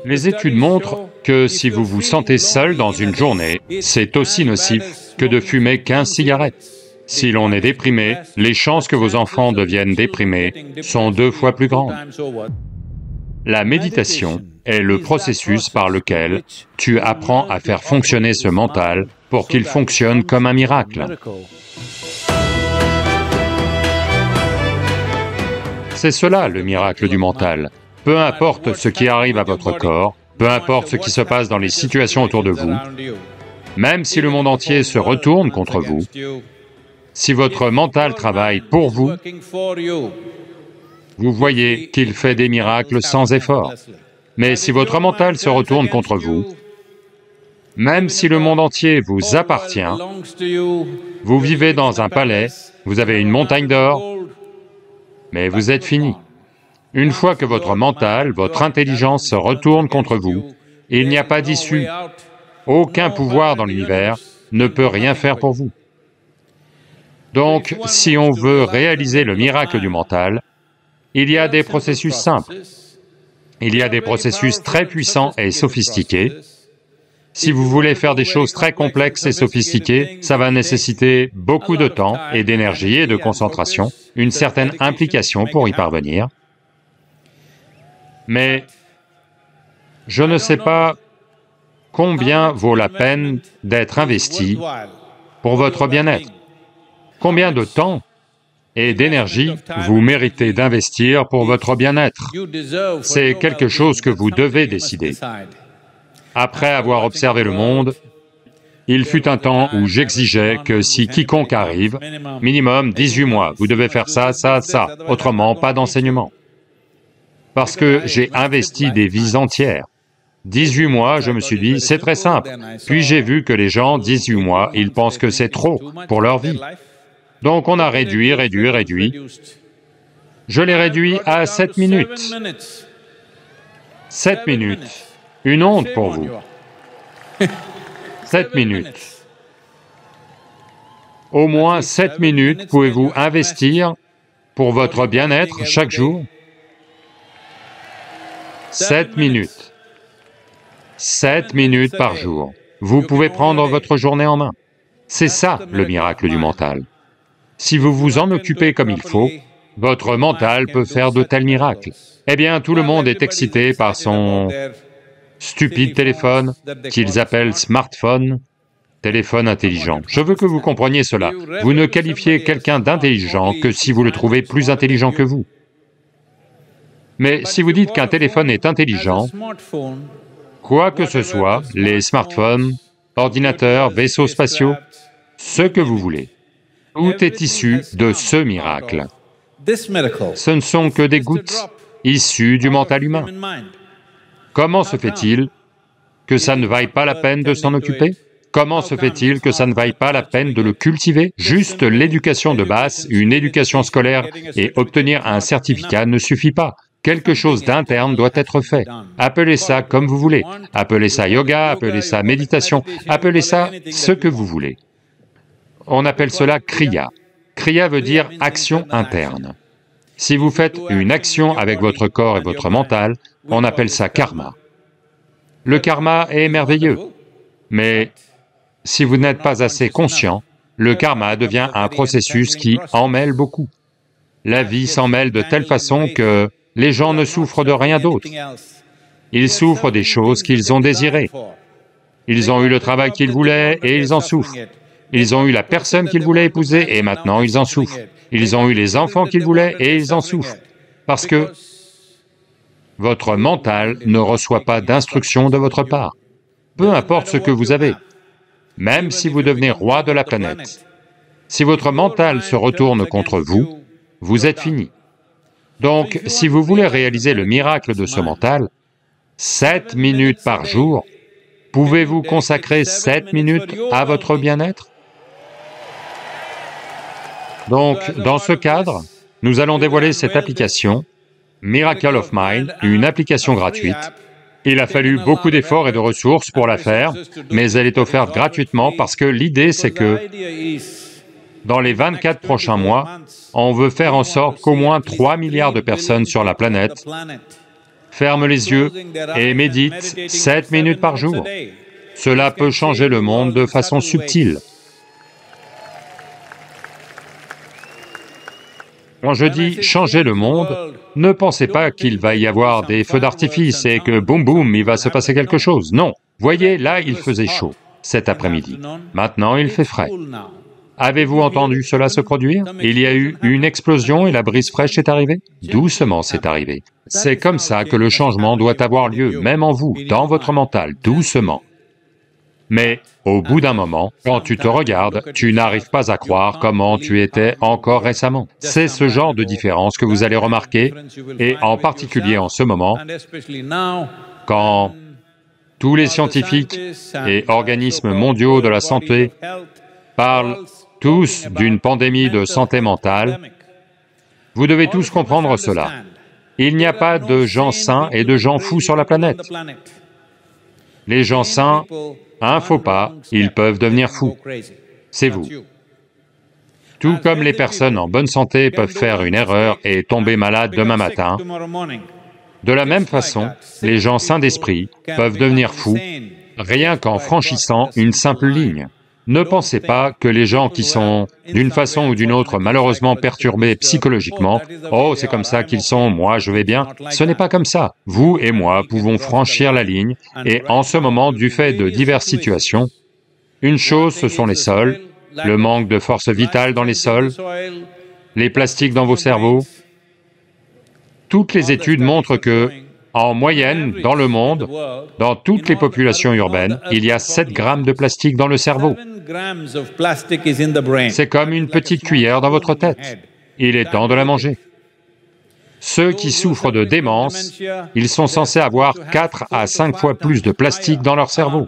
Les études montrent que si vous vous sentez seul dans une journée, c'est aussi nocif que de fumer 15 cigarettes. Si l'on est déprimé, les chances que vos enfants deviennent déprimés sont 2 fois plus grandes. La méditation est le processus par lequel tu apprends à faire fonctionner ce mental pour qu'il fonctionne comme un miracle. C'est cela le miracle du mental. Peu importe ce qui arrive à votre corps, peu importe ce qui se passe dans les situations autour de vous, même si le monde entier se retourne contre vous, si votre mental travaille pour vous, vous voyez qu'il fait des miracles sans effort. Mais si votre mental se retourne contre vous, même si le monde entier vous appartient, vous vivez dans un palais, vous avez une montagne d'or, mais vous êtes fini. Une fois que votre mental, votre intelligence se retourne contre vous, il n'y a pas d'issue. Aucun pouvoir dans l'univers ne peut rien faire pour vous. Donc, si on veut réaliser le miracle du mental, il y a des processus simples. Il y a des processus très puissants et sophistiqués. Si vous voulez faire des choses très complexes et sophistiquées, ça va nécessiter beaucoup de temps et d'énergie et de concentration, une certaine implication pour y parvenir. Mais je ne sais pas combien vaut la peine d'être investi pour votre bien-être. Combien de temps et d'énergie vous méritez d'investir pour votre bien-être? C'est quelque chose que vous devez décider. Après avoir observé le monde, il fut un temps où j'exigeais que si quiconque arrive, minimum 18 mois, vous devez faire ça, ça, ça, autrement pas d'enseignement. Parce que j'ai investi des vies entières. 18 mois, je me suis dit, c'est très simple. Puis j'ai vu que les gens, 18 mois, ils pensent que c'est trop pour leur vie. Donc on a réduit. Je l'ai réduit à 7 minutes. 7 minutes. Une honte pour vous. 7 minutes. Au moins 7 minutes pouvez-vous investir pour votre bien-être chaque jour? 7 minutes. 7 minutes par jour. Vous pouvez prendre votre journée en main. C'est ça le miracle du mental. Si vous vous en occupez comme il faut, votre mental peut faire de tels miracles. Eh bien, tout le monde est excité par son stupide téléphone, qu'ils appellent smartphone, téléphone intelligent. Je veux que vous compreniez cela. Vous ne qualifiez quelqu'un d'intelligent que si vous le trouvez plus intelligent que vous. Mais si vous dites qu'un téléphone est intelligent, quoi que ce soit, les smartphones, ordinateurs, vaisseaux spatiaux, ce que vous voulez, tout est issu de ce miracle. Ce ne sont que des gouttes issues du mental humain. Comment se fait-il que ça ne vaille pas la peine de s'en occuper? Comment se fait-il que ça ne vaille pas la peine de le cultiver? Juste l'éducation de base, une éducation scolaire et obtenir un certificat ne suffit pas. Quelque chose d'interne doit être fait. Appelez ça comme vous voulez. Appelez ça yoga, appelez ça méditation, appelez ça ce que vous voulez. On appelle cela kriya. Kriya veut dire action interne. Si vous faites une action avec votre corps et votre mental, on appelle ça karma. Le karma est merveilleux, mais si vous n'êtes pas assez conscient, le karma devient un processus qui en mêle beaucoup. La vie s'en mêle de telle façon que les gens ne souffrent de rien d'autre. Ils souffrent des choses qu'ils ont désirées. Ils ont eu le travail qu'ils voulaient et ils en souffrent. Ils ont eu la personne qu'ils voulaient épouser et maintenant ils en souffrent. Ils ont eu les enfants qu'ils voulaient et ils en souffrent. Parce que votre mental ne reçoit pas d'instruction de votre part. Peu importe ce que vous avez, même si vous devenez roi de la planète, si votre mental se retourne contre vous, vous êtes fini. Donc, si vous voulez réaliser le miracle de ce mental, 7 minutes par jour, pouvez-vous consacrer 7 minutes à votre bien-être? Donc, dans ce cadre, nous allons dévoiler cette application, Miracle of Mind, une application gratuite. Il a fallu beaucoup d'efforts et de ressources pour la faire, mais elle est offerte gratuitement parce que l'idée c'est que dans les 24 prochains mois, on veut faire en sorte qu'au moins 3 milliards de personnes sur la planète ferment les yeux et méditent 7 minutes par jour. Cela peut changer le monde de façon subtile. Quand je dis changer le monde, ne pensez pas qu'il va y avoir des feux d'artifice et que boum boum, il va se passer quelque chose. Non. Voyez, là, il faisait chaud cet après-midi. Maintenant, il fait frais. Avez-vous entendu cela se produire? Il y a eu une explosion et la brise fraîche est arrivée? Doucement c'est arrivé. C'est comme ça que le changement doit avoir lieu, même en vous, dans votre mental, doucement. Mais au bout d'un moment, quand tu te regardes, tu n'arrives pas à croire comment tu étais encore récemment. C'est ce genre de différence que vous allez remarquer, et en particulier en ce moment, quand tous les scientifiques et organismes mondiaux de la santé parlent tous d'une pandémie de santé mentale. Vous devez tous comprendre cela. Il n'y a pas de gens sains et de gens fous sur la planète. Les gens sains, un faux pas, ils peuvent devenir fous. C'est vous. Tout comme les personnes en bonne santé peuvent faire une erreur et tomber malades demain matin, de la même façon, les gens sains d'esprit peuvent devenir fous rien qu'en franchissant une simple ligne. Ne pensez pas que les gens qui sont, d'une façon ou d'une autre, malheureusement perturbés psychologiquement, « Oh, c'est comme ça qu'ils sont, moi je vais bien », ce n'est pas comme ça. Vous et moi pouvons franchir la ligne, et en ce moment, du fait de diverses situations, une chose, ce sont les sols, le manque de force vitale dans les sols, les plastiques dans vos cerveaux. Toutes les études montrent que, en moyenne, dans le monde, dans toutes les populations urbaines, il y a 7 grammes de plastique dans le cerveau. C'est comme une petite cuillère dans votre tête. Il est temps de la manger. Ceux qui souffrent de démence, ils sont censés avoir 4 à 5 fois plus de plastique dans leur cerveau.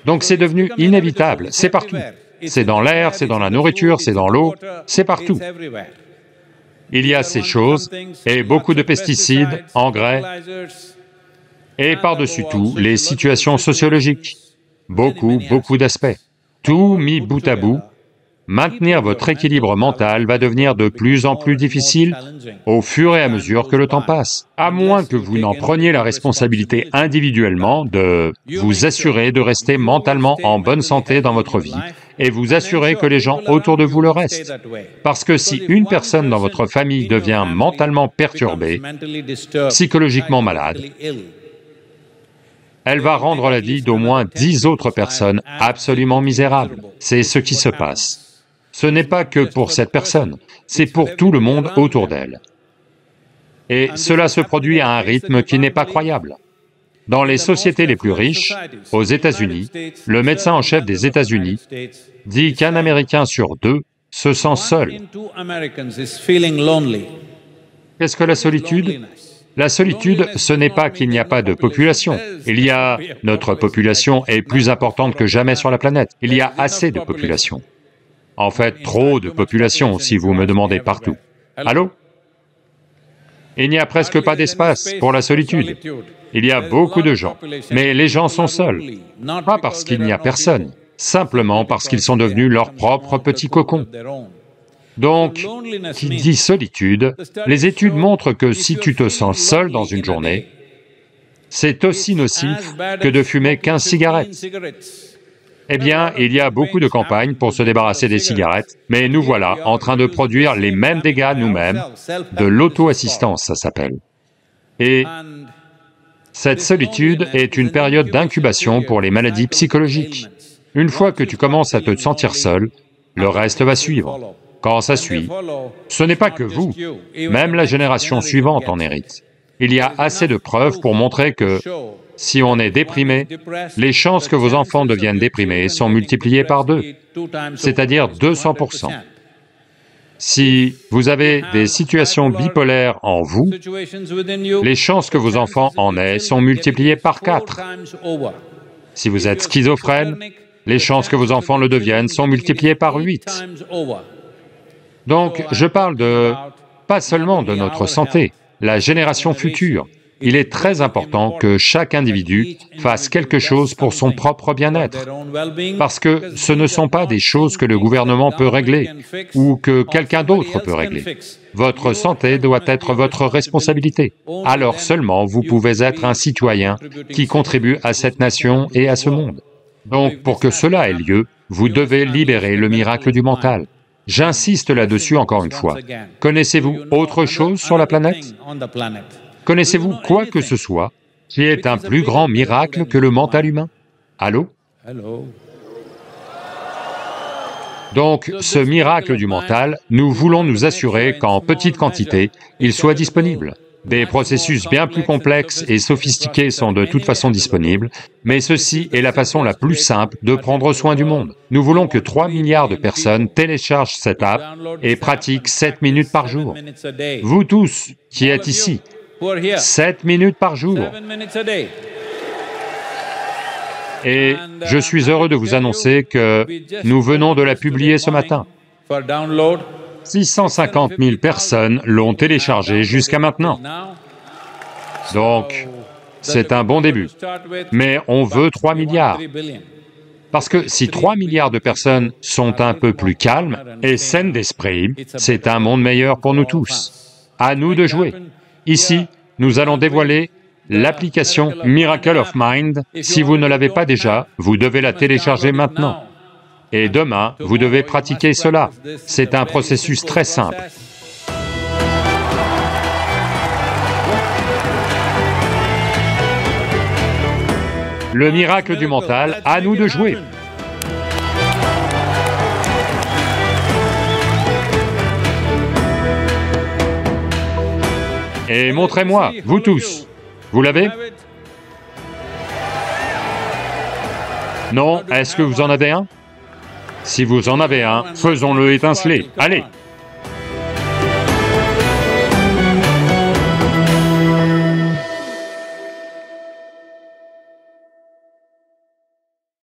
Donc c'est devenu inévitable, c'est partout. C'est dans l'air, c'est dans la nourriture, c'est dans l'eau, c'est partout. Il y a ces choses, et beaucoup de pesticides, engrais, et par-dessus tout, les situations sociologiques. Beaucoup d'aspects. Tout mis bout à bout, maintenir votre équilibre mental va devenir de plus en plus difficile au fur et à mesure que le temps passe, à moins que vous n'en preniez la responsabilité individuellement de vous assurer de rester mentalement en bonne santé dans votre vie et vous assurer que les gens autour de vous le restent. Parce que si une personne dans votre famille devient mentalement perturbée, psychologiquement malade, elle va rendre la vie d'au moins 10 autres personnes absolument misérables. C'est ce qui se passe. Ce n'est pas que pour cette personne, c'est pour tout le monde autour d'elle. Et cela se produit à un rythme qui n'est pas croyable. Dans les sociétés les plus riches, aux États-Unis, le médecin en chef des États-Unis dit qu'un Américain sur 2 se sent seul. Qu'est-ce que la solitude? La solitude, ce n'est pas qu'il n'y a pas de population. Notre population est plus importante que jamais sur la planète. Il y a assez de population. En fait, trop de population, si vous me demandez partout. Allô? Il n'y a presque pas d'espace pour la solitude. Il y a beaucoup de gens, mais les gens sont seuls. Pas parce qu'il n'y a personne, simplement parce qu'ils sont devenus leur propre petit cocon. Donc, qui dit solitude, les études montrent que si tu te sens seul dans une journée, c'est aussi nocif que de fumer 15 cigarettes. Eh bien, il y a beaucoup de campagnes pour se débarrasser des cigarettes, mais nous voilà en train de produire les mêmes dégâts nous-mêmes, de l'auto-assistance ça s'appelle. Et cette solitude est une période d'incubation pour les maladies psychologiques. Une fois que tu commences à te sentir seul, le reste va suivre. Quand ça suit, ce n'est pas que vous, même la génération suivante en hérite. Il y a assez de preuves pour montrer que si on est déprimé, les chances que vos enfants deviennent déprimés sont multipliées par 2, c'est-à-dire 200%. Si vous avez des situations bipolaires en vous, les chances que vos enfants en aient sont multipliées par 4. Si vous êtes schizophrène, les chances que vos enfants le deviennent sont multipliées par 8. Donc, je parle pas seulement de notre santé, la génération future, Il est très important que chaque individu fasse quelque chose pour son propre bien-être, parce que ce ne sont pas des choses que le gouvernement peut régler, ou que quelqu'un d'autre peut régler. Votre santé doit être votre responsabilité. Alors seulement vous pouvez être un citoyen qui contribue à cette nation et à ce monde. Donc pour que cela ait lieu, vous devez libérer le miracle du mental. J'insiste là-dessus encore une fois. Connaissez-vous autre chose sur la planète? Connaissez-vous quoi que ce soit qui est un plus grand miracle que le mental humain? Allô? Donc, ce miracle du mental, nous voulons nous assurer qu'en petite quantité, il soit disponible. Des processus bien plus complexes et sophistiqués sont de toute façon disponibles, mais ceci est la façon la plus simple de prendre soin du monde. Nous voulons que 3 milliards de personnes téléchargent cette app et pratiquent 7 minutes par jour. Vous tous qui êtes ici, 7 minutes par jour. Et je suis heureux de vous annoncer que nous venons de la publier ce matin. 650 000 personnes l'ont téléchargée jusqu'à maintenant. Donc, c'est un bon début. Mais on veut 3 milliards. Parce que si 3 milliards de personnes sont un peu plus calmes et saines d'esprit, c'est un monde meilleur pour nous tous. À nous de jouer. Ici, nous allons dévoiler l'application Miracle of Mind. Si vous ne l'avez pas déjà, vous devez la télécharger maintenant. Et demain, vous devez pratiquer cela. C'est un processus très simple. Le miracle du mental, à nous de jouer. Et montrez-moi, vous tous. Vous l'avez? Non, est-ce que vous en avez un? Si vous en avez un, faisons-le étinceler. Allez!